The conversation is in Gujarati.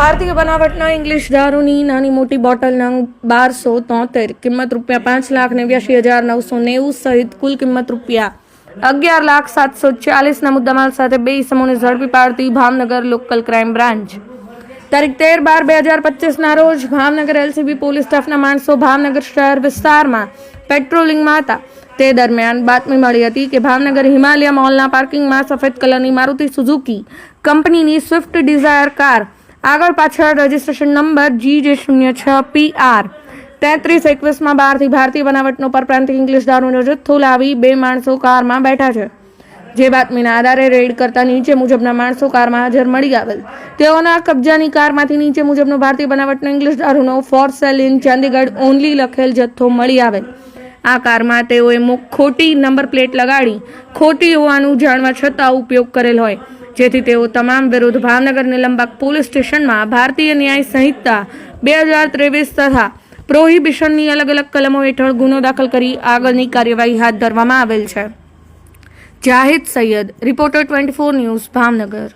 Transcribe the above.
ભારતીય બનાવટના ઇંગ્લિશ દારૂની નાની મોટી બોટલ નંગ 1273 કિંમત ₹5,89,990 સહિત કુલ કિંમત ₹11,07,40,ના મુદ્દામાલ સાથે બે ઇસમોને ઝડપી પાડતી ભાવનગર લોકલ ક્રાઇમ બ્રાન્ચ તારીખ 13/12/2025ના રોજ ભાવનગર એલસીબી પોલીસ સ્ટાફના માણસો ભાવનગર શહેર વિસ્તારમાં પેટ્રોલિંગમાં હતા। તે દરમિયાન બાતમી મળી હતી કે ભાવનગર હિમાલય મોલના પાર્કિંગમાં સફેદ કલરની મારુતિ સુઝુકી કંપનીની સ્વિફ્ટ ડિઝાયર કાર આગળ પાછળ રજિસ્ટ્રેશન નંબર GJ06PR 3321માં બહારથી ભારતીય બનાવટનો પરપ્રાંતિક ઇંગ્લિશ દારૂનો જથ્થો લાવી બે માણસો કારમાં બેઠા છે। જે બાતમીના આધારે રેડ કરતા નીચે મુજબના માણસો કારમાં હાજર મળી આવેલ। તેઓના કબજાની કારમાંથી નીચે મુજબનો ભારતીય બનાવટનો ઇંગ્લિશ દારૂનો for sale in Chandigarh only લખેલ જથ્થો મળી આવેલ। આ કારમાં તેઓએ ખોટી નંબર પ્લેટ લગાડી ખોટી હોવાનું જાણવા છતાં ઉપયોગ કરેલ હોય, જેથી તેઓ તમામ વિરુદ્ધ ભાવનગર નિલંબાગ પોલીસ સ્ટેશનમાં ભારતીય ન્યાય સંહિતા 2023 તથા પ્રોહિબિશનની અલગ અલગ કલમો હેઠળ ગુનો દાખલ કરી આગળની કાર્યવાહી હાથ ધરવામાં આવેલ છે। Zahid Syed, reporter 24 news, Bhavnagar.